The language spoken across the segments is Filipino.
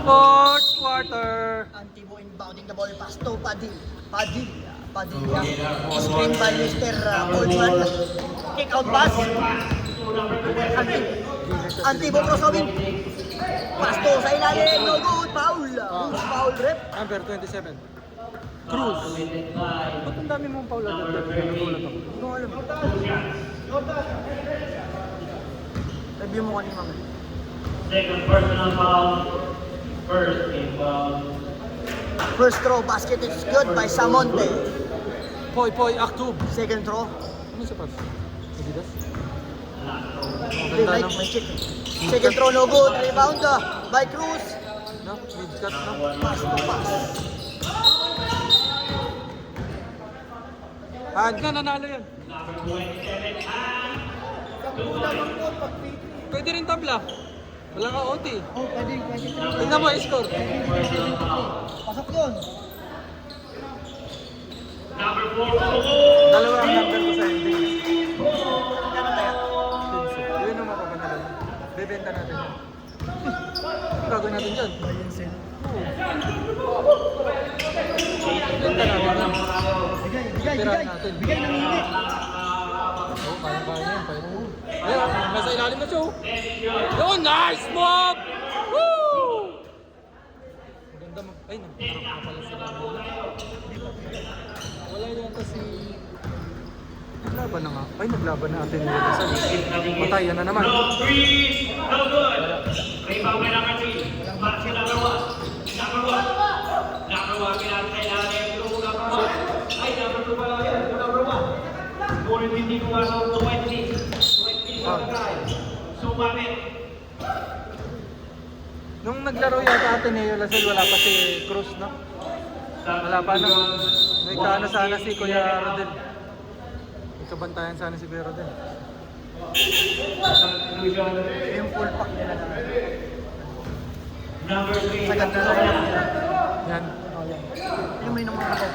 Fourth quarter. Antibo inbounding the ball pass to Padilla. Screen by Mr. Goldman. Kick out pass. Antibo crossoving. Pass to sa ilalim. No good. Foul. Foul rep. Number 27. Cruz. Ba't ang dami mong foul agad? Nagulat ako. Hindi ko alam. Review mo kanina mamaya. Second personal foul. First team foul. First throw basket is good by Samonte. Poy, Aktub. Second throw. Ano sa pass? Adidas? May check. Second throw no good. Rebound by Cruz. No? Mid-cut, no? Pass to pass. Hand ka, nanalo yan. Pwede rin tabla. Wala ka OT. Oh, pwede. Tingnan mo, score. Pasok yun. Dalawa ang number ko sa ending. Yun ang mapaganda lang. Bebenta natin yan. Ang gagawin natin dyan. Benta natin yan. Tirahan natin. Bigay ng hindi. Oo, kaya yan. Ayun, nasa ilalim na siya. Yun, nice move! Woo! Maganda mag... Ay, nagparap na pala sila. Wala yata si... Naglaban na nga. Ay, naglaban na natin yung Lasal. Patayan na naman. Rebound by number 3. Pass to number 1. Number 1, kinakailangan yung number 1. Ay, number 2 pala yan. Number 1. Scoring hindi pumasok 20. 20 sa drive. Sumamit. Nung naglaro yata Ateneo Lasal, wala pa si Cruz, no? Wala pa, no? May kaano sana si Kuya Rodel. May kabantayan sana si Kuya Rodel. Yung full pack nila na. Number 3. Sagad na lang yan. Yan. Yung may naman ako.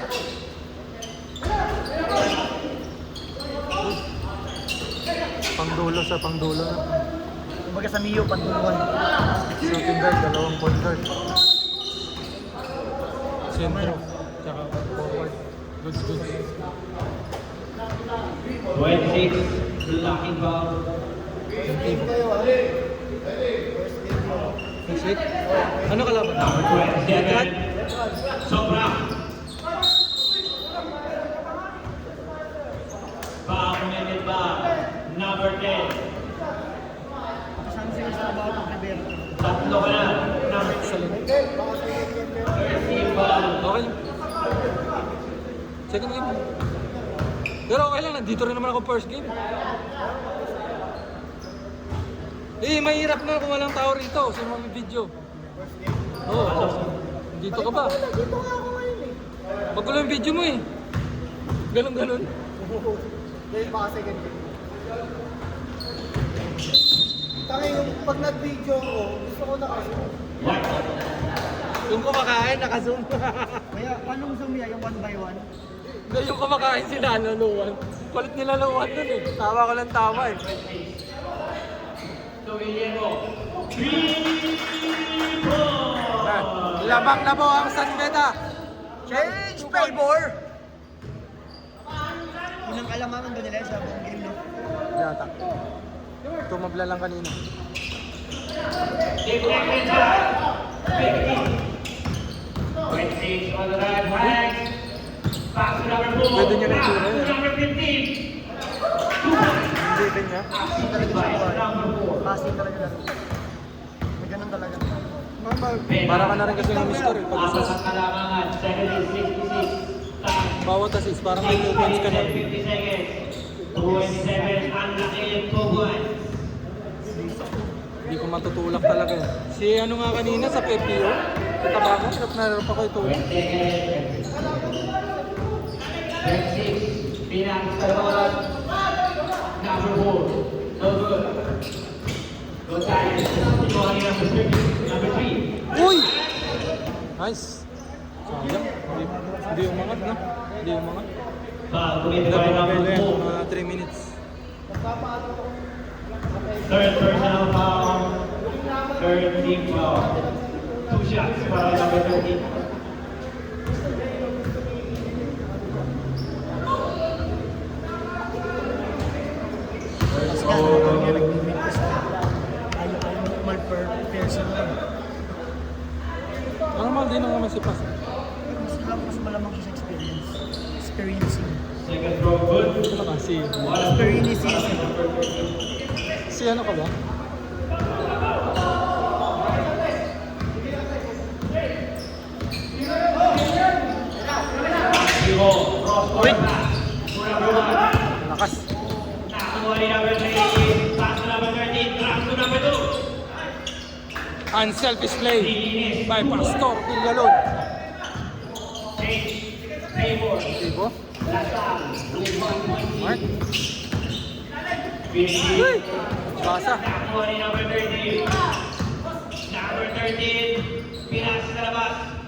Pangdulo sa pangdulo. No? Kumbaga sa Mio, pantuluan. Shooting guard, dalawang point guard. Centro, tsaka forward. Goods. 26. Blocking foul. Sik. Ano kalaban? Number 27. Sobra. Foul committed by number 10. Kasama sila sa trabaho ng Rivera. Tatlo ka na. Number 2. Excellent. First team foul. Okay. Second game. Pero okay lang, nandito rin naman ako first game. Mahirap na kung walang tao rito sa mga video. Oo. Dito ka ba? Dito nga ako ngayon eh. Magulo yung video mo eh. Ganon. Dahil baka second game. Tangay yung pag nag-video ko, gusto ko naka-zoom. Yung kumakain, naka-zoom. Kaya anong zoom yan? Yung 1 by 1? Hindi, yung kumakain sila, Luwan. Kulit nila Luwan dun eh. Tawa ko lang tawa eh. Labang na po ang San Beda. Change favor! Unang kalamangan doon nila sa buong game, no? Yata. Tumabla lang kanina. Deflected by 50. 26 on the right flag. Pass to number 4. Pwede niya na Pass itsura to yun. number 15. Hindi din niya. Passing talaga By siya. number 4. Passing talaga lang. May ganun talaga. Para ka na rin kasi ng mister eh. Pag Apat ang kalamangan. Second is 66. Time. bawat assist, parang may 2 points ka na. 50 seconds. 27 ang nakilip po buwan. Hindi ko matutulak talaga eh. Si ano nga kanina sa PPO, sa Tabaco, hirap na hirap ako ito. 20 seconds. 26. Pinang sa bawat. Number 4. No good. Go time. Ito ang number 3. Uy! Nice! Sayang, hindi umangat no? Hindi umangat. Foul committed Hindi by na number yan, 4. mga 3 minutes. Third personal foul. Third team foul. 2 shots para number 13. Tapos nga, nag-mintis na. Ayaw normal per person lang. Normal din ang naman si Pas. Mas malamang siya sa experience. Experiencing. Second row good. Ano ka? Experiencing. Si ano ka ba? Zero. Cross-court pass. To number 1. Lakas. Nakakuha ni number 3. Pass to number 13. Drop to number 2. Unselfish play by Pastor Villalon. Change. Favor. Ibo? Lasal. Mark? Finish. Uy! Basa. Nakakuha ni number 13. Number 13. Pinas sa labas.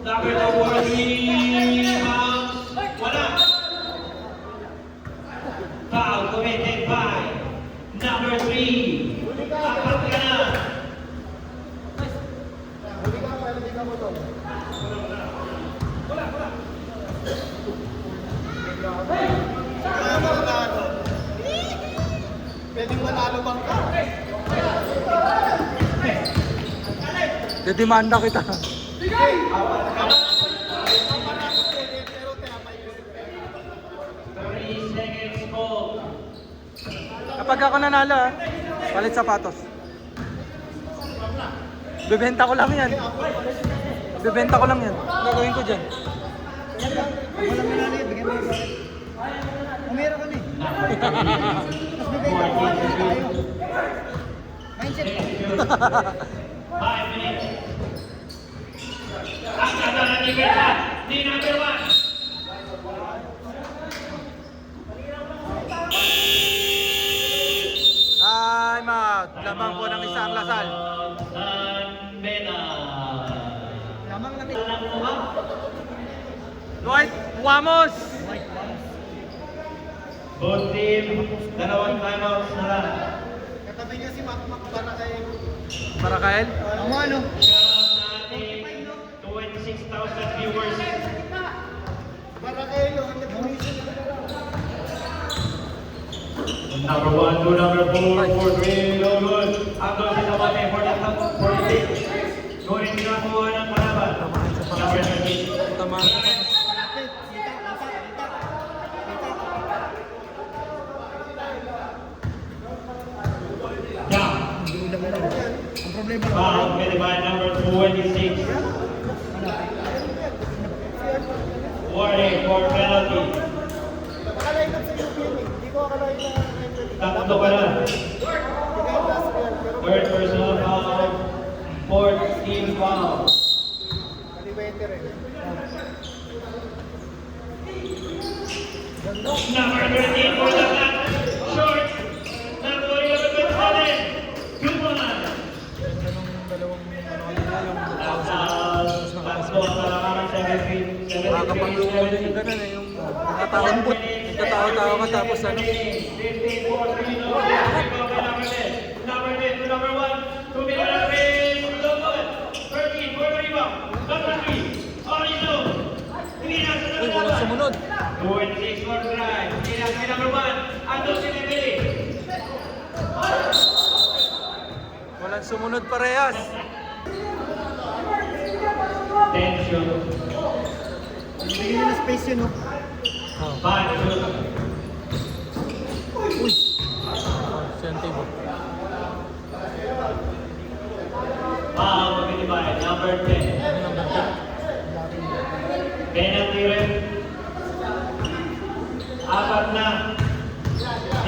Number 2. Rebounds. Wala. Foul committed by number 3. Apat ka na. Pwedeng manalo bang ka? Dedemanda kita. 30 seconds more. Kapag ako nanalo, palit sapatos. Bebenta ko lang yan. Bebenta ko lang yan. Gagawin ko dyan. Walang manalo yun, bigyan mo yung bakit. Umira kami. Mas bibigyan ko tayo. Mindset pa. 5 minutes. Ang ganda ng depensa ni number 1. Time out. Lamang po ng isang Lasal. San Beda. Lamang natin. Dwight Wamos. Both team, dalawang timeouts na lang. Katabi niya si Makmak para kay... Marakael. Ang ano? Ating 26,000 viewers. Para kay Lohan na Number 1 to number 4 for Green Logan. Ang doon sa Sabate for the top 46. Ngunit pinakuha ng kalaban. Number 13. Tama. Down. Ang problema lang. Foul committed by number 26. Warning for penalty. Akalain lang sa UPN eh. Hindi ko akalain na... Tatlo ka na. Third personal foul. Fourth team foul. Kaliwete rin. Number 13 for the back. Short. Number 27. Kumanan. Dalawang ano kanina yung Tatlo ang nalakarang 17. makakapanglumo din yung ganun eh. Yung nakataon-put. Nagkatao-tao ka tapos ano. 15 for Rino. Number 10 to number 1. Tumira na rin. Logan. 13 for the rebound. Number 3. Orino. Tumira sa Uy, walang sumunod. 26 for drive. Tumira kay number 1. Ando si Nebeli. Walang sumunod parehas. Tension. Bigyan niyo na space yun, no? Oh. 5 shoot. Uy. Sentibo. Foul committed by number 10. Penalty rin. Apat na.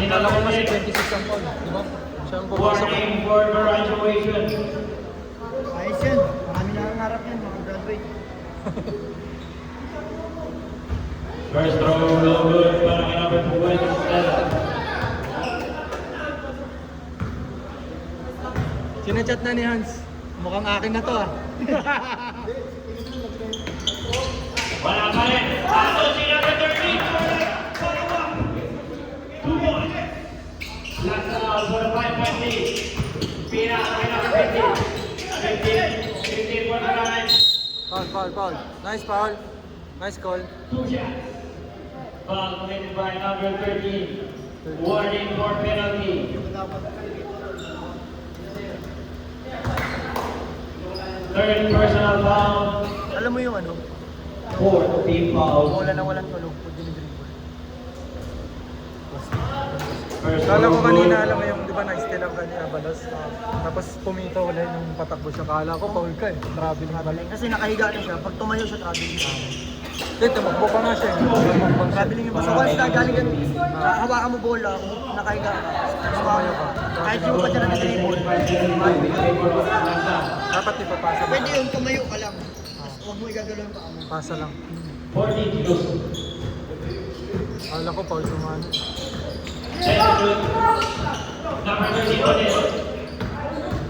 Kala ko kasi 26 ang call. Diba? Siya ang pumasok. Warning for graduation. Ayos yan. Marami na ang harap yan, makagraduate. First throw, no good para kay number 27. Sinachat na ni Hans. Mukhang akin na to ah. Wala pa rin. Ato si number 13. Follow-up. 2-1. Last foul for the 5-point lead. Pina kay number 15. 15 for the Foul. Nice foul. Nice call. 2 shots. Foul committed by number 13. Warning for penalty. Third personal foul. Alam mo yung ano? Fourth team foul. Wala na walang tulog pag dinidribble. Kala ko kanina, alam mo yung, di ba, na-steal ang kanya, Abalos. Tapos pumito wala yung patakbo siya. Kala ko, foul ka eh. Traveling balik. Kasi nakahiga na siya. Pag tumayo siya, traveling. Hindi, tumakbo pa nga siya. Traveling yung basta. Once na galing ka, hawakan mo bola, nakahiga ka. Tumayo ka. Kahit yung pa siya na dribble. Dapat ipapasa mo. Pwede yun, tumayo ka lang. Huwag mo igagalaw yung paa mo. Pasa lang. 40 kilos. Kala ko, foul sumano. Number 13 Odes.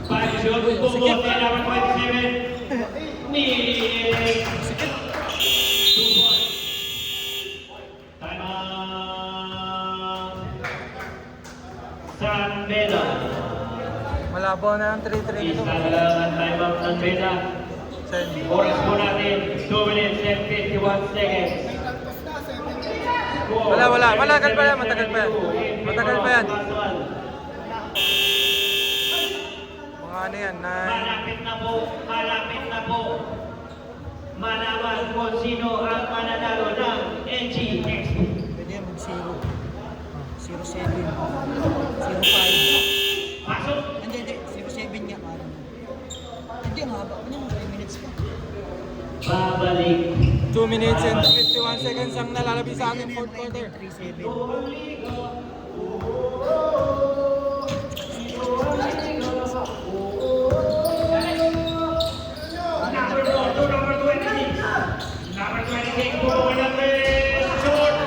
5 shots. Bubot kay number 27. Nick. 2 points. Time out. San Beda. Malabo na ang 3-3 nito. Isa na lang ang time out ng Beda. Send. Oras po natin, 2 minutes and 51 seconds. Wala. Matagal pa yan. Matagal pa yan. Mga ano yan, Malapit na po. Malaman kung sino ang mananalo ng NGX. Pwede yan mag-0. 0-7. 0-5. Pasok! Hindi. 0-7 nga. Hindi, ang haba. Ano yung 5 minutes pa? Babalik. 2 minutes and 51 seconds ang nalalabi sa ating fourth quarter. 3-7. Number 4 to number 26. Number 26 po number short.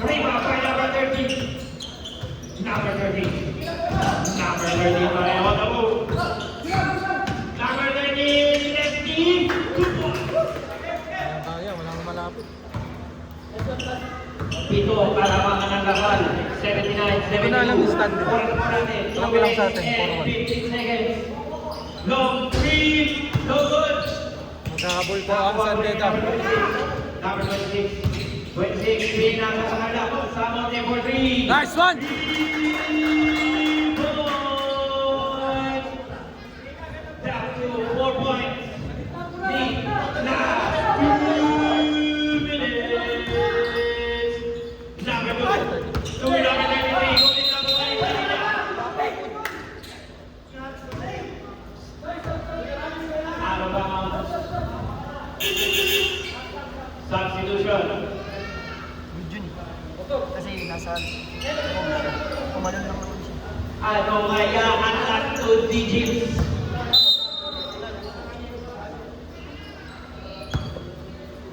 Rebound by number 13. Number 13. Number 13 pareho na po. Number 13, lefty. 2 points. Walang kaya, walang malapit. Pito, kalamangan ng laban. 79, 70. Hindi na alam yung stand. Oras po natin. Ilang bilang sa atin? 15 seconds. Long three, no good. Magkahabol po ang San Beda. Number 26. 26, three na sa kanila. Sama niya for 3. Nice one! 3 points. Down to 4 points. The last 2 minutes. Number 2. Number 33. Golden number 1 kanina. Out of bounds. Substitution. Good yun. Kasi nasa... Kumalon lang naman siya. Ano kaya ang last 2 digits?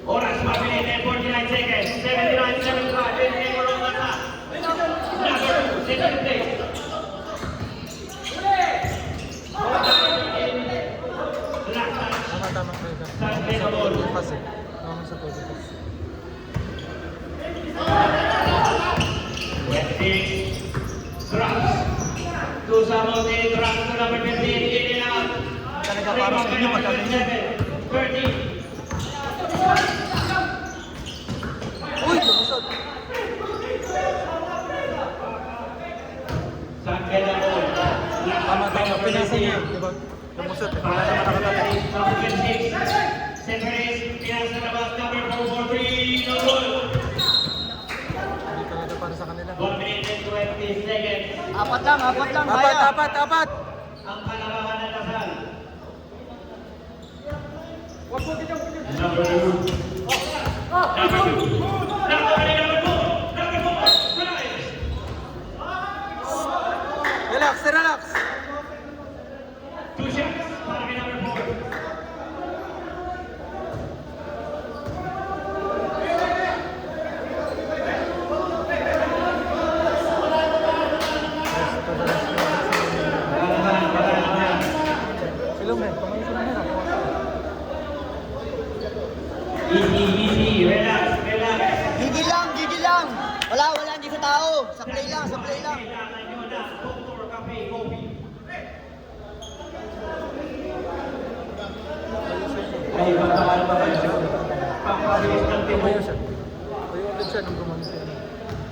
Oras mabilis and 49 seconds. 79, 75. Then they were on the top. Number 2, second place. Last touch. Tama, Beda. San Beda ball. Pass eh. Tama sa todo pass. 26. Drops. To Samote. Drops to number 15. In and out. Talaga para sa inyo pagka ganyan. 30. Uy, lumusot. San Beda ball. Tama. Pinasa niya. Diba? Lumusot eh. Wala naman nakatapos. Number 26. Center is pinasa na bas number 4 for 3. No goal. Hindi talaga para sa kanila. 1 minute and 20 seconds. Apat lang. Kaya. Apat! Ang kalabahan ng Lasal. Number 2. Number 2. Number 4. Rise. Relax! 2 shots para kay number 4. Kalabahan. Silong eh. Kamay sila nila. Easy. Relax. Gigil lang. Wala, hindi sa tao. Sa play lang. Kailangan nyo na Dr. Cafe Coffee. Ay, Tumayo siya. Tumayo ulit siya nung gumano siya.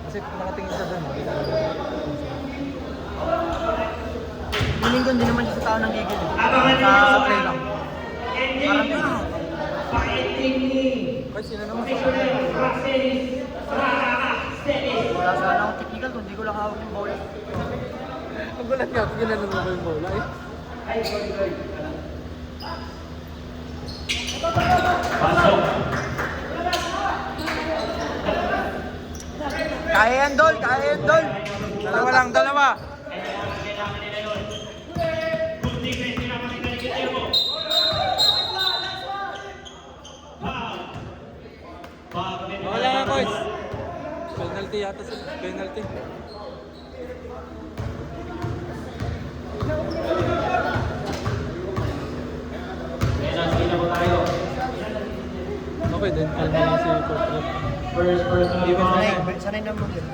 Kasi nakatingin siya doon. Feeling ko hindi naman siya sa tao nang gigil. Abangan niyo Sa play lang. ending Parang pa-ending ni Kahit sino naman sa Commissioner Praxelis Praxelis. wala sana akong technical kung hindi ko lang hawak yung bola. Ang gulat nga kung ginanong mo yung bola eh. Pasok. Kaya yan, Dol! Kaya yan, Dol! Dalawa lang, dalawa. Kailangan nila yun. Good defense, pinapakita ni Guillermo. Foul. Foul kami. Wala nga, coach. Penalty yata sila. Penalty. Penalty na po tayo. Okay din. Kalma lang si Coach Rep. First personal Even foul. Sanay naman yun.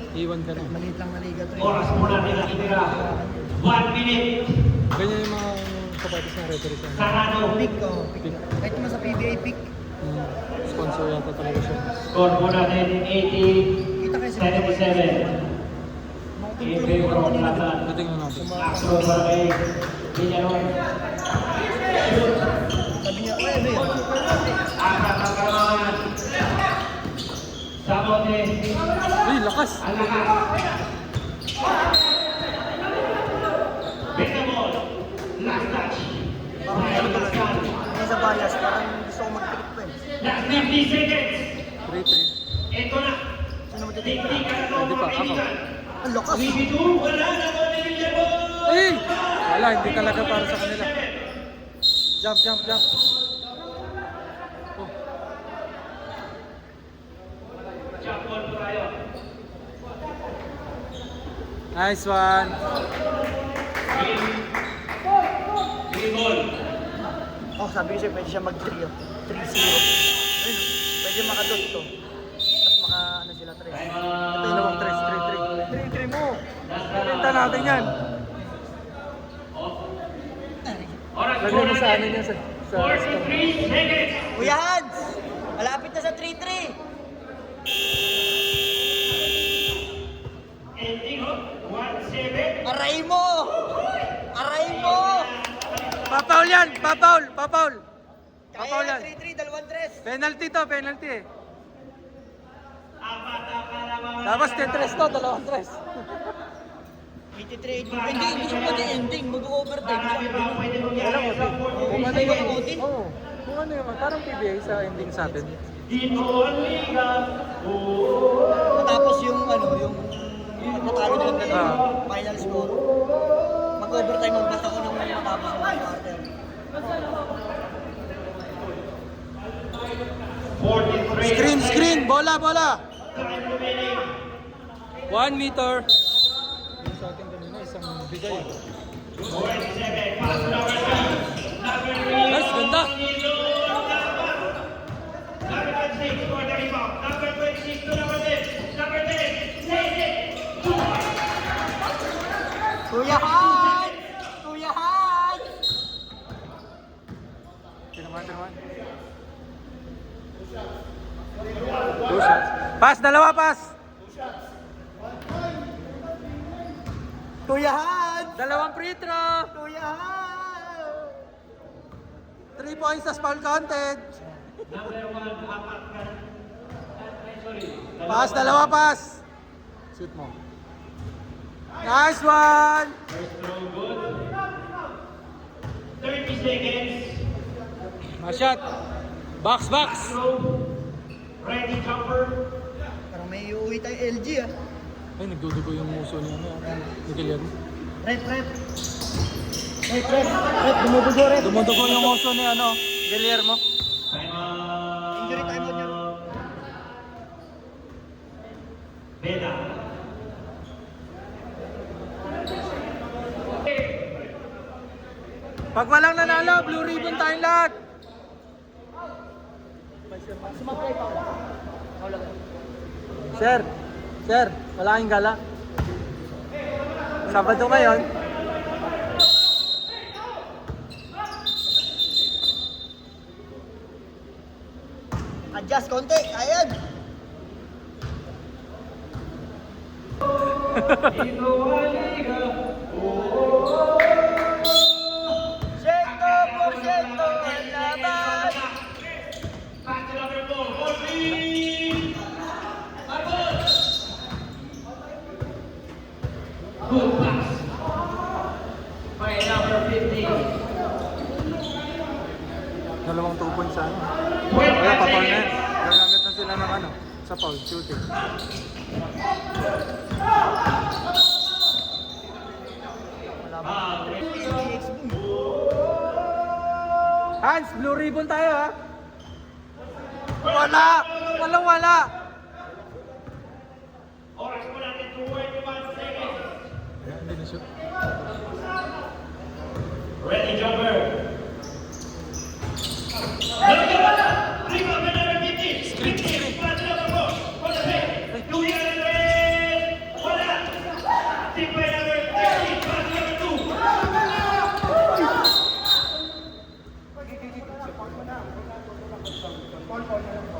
Iwan ka na. Maliit lang na liga to eh. Oras muna nila itira. 1 minute. Ganyan yung mga sapatos ng referee sa Sarado. Pick, oh. Pick. Kahit naman sa PBA pick. sponsor yata talaga siya. Score po natin 80. Kita kayo sa 77. In favor of Lasan. Natingnan natin. Astro para kay Villanueva. Sabi niya, ano yun? Apat ang kalamangan. Sabote. Uy, lakas! Ang lakas. Betamol. Last touch. Parang ano ba lang? Hindi sa bias, parang gusto ko mag-pick pa eh. Last 50 seconds. 3-3. Ito na. Sino magtitik? Tingnan na Pwede pa, ako. Ang lakas! 3-2. Wala na po ni Guillermo. Ay! Wala, hindi talaga para sa kanila. Jump, jump, jump. Oh. Jump ball po tayo. Nice one. Green ball. Oh, sabi ko siya, pwede siya mag-3 oh. 3-0. Ayun, oh. Pwede maka-dot to. Tapos maka, ano sila, 3. Ito yung nawang 3 mo. Pinta natin yan. Oras po Lagyan mo sa ano natin. niya sa 43 seconds. Kuya Hans! Malapit na sa 3-3. Ending of 1-7. Aray mo! Aray mo! Papaul yan! Papaul! Papaul! Kaya Papaul yan, yan. 3-3, dalawang tres. Penalty to, penalty eh. Apat ang kalamangan. Tapos 10-3 to, dalawang 3. 83, 80. Hindi, hindi siya pwede ending. Mag-overtime. Marami pa ang pwede mangyari. Alam mo, kung ano Hindi yung... ba OT? Oo. Kung ano yung... Parang PBA sa ending sa atin. Dito ang liga. Matapos yung ano, yung natalo nilang dalawa, Ah. final score. Mag-overtime ang basta ko nang matapos ng quarter. 43. Screen, screen! Bola, bola! Time remaining. 1 meter. Yung sa akin kanina, isang bigay. 47. Pass to number 3. Number 3. Nice, ganda! Number 26 for the rebound. Number 26 to number 10. Number 10. Take it. Kuya Han! Kuya Han! Tinaman, tinaman. 2 shots. Pass, dalawa pass! Kuya Han! Dalawang free throw! Kuya Han! 3 points as foul counted. Number 1. Apat ka. Sorry. Pass, dalawa pass. Shoot mo. Nice one! First throw good. 30 seconds. Shot. Box, box. Throw. Ready jumper. Parang may uuwi tayong LG ah. Ay, nagdudugo yung muso niya. Ni Guillermo. Rep. Dumudugo rep. Dumudugo yung muso ni Guillermo. Time out. Injury time out niya. Beda. Pag walang nanalo, blue ribbon tayong lahat. Sumagay pa ako. Sir, wala kayong gala. Sabado ngayon. Adjust konti. Ayan. Sento por ciento ang laban. Pass to number 4. 14. Marcos. Good pass. By number 15. Dalawang 2 points sa ano. 25 Kaya pa-foul na yan. seconds. Gagamit na sila ng ano. Sa foul, shooting. Hans, blue ribbon tayo ha. Wala! Walang wala! Oras po natin 21 seconds. Hindi na shoot. Ready, jumper. Rebound by number 15. 15. Pass to number 4. For the play. Doing it again. Wala. Tip by number 13. Pass to number 2.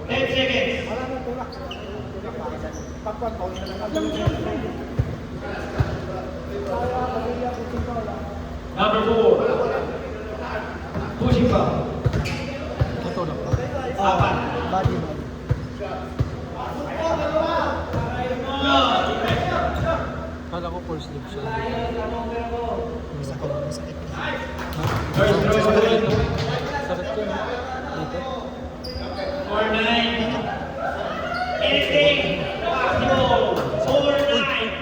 10 seconds. Number 4. Pushing foul. Ito lang. Apat. Body. Kala ko full sleeve siya. Masakit. First throw good. Sakit ko no? Dito. 4-9. Anything possible. 4-9.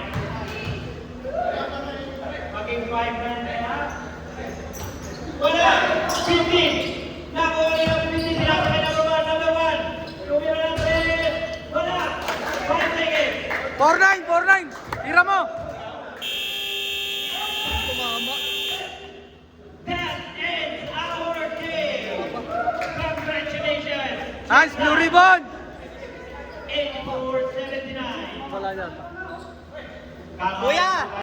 Maging 5-9 na yan. Wala. 15. Nakuha niya ang 15. Sila sa number 1. Number 1. Tumira natin. Wala. 5 seconds. 4-9! 4-9! Tira mo! That ends our game. Congratulations. Hans, blue ribbon! 84-79. Wala yata. Kuya!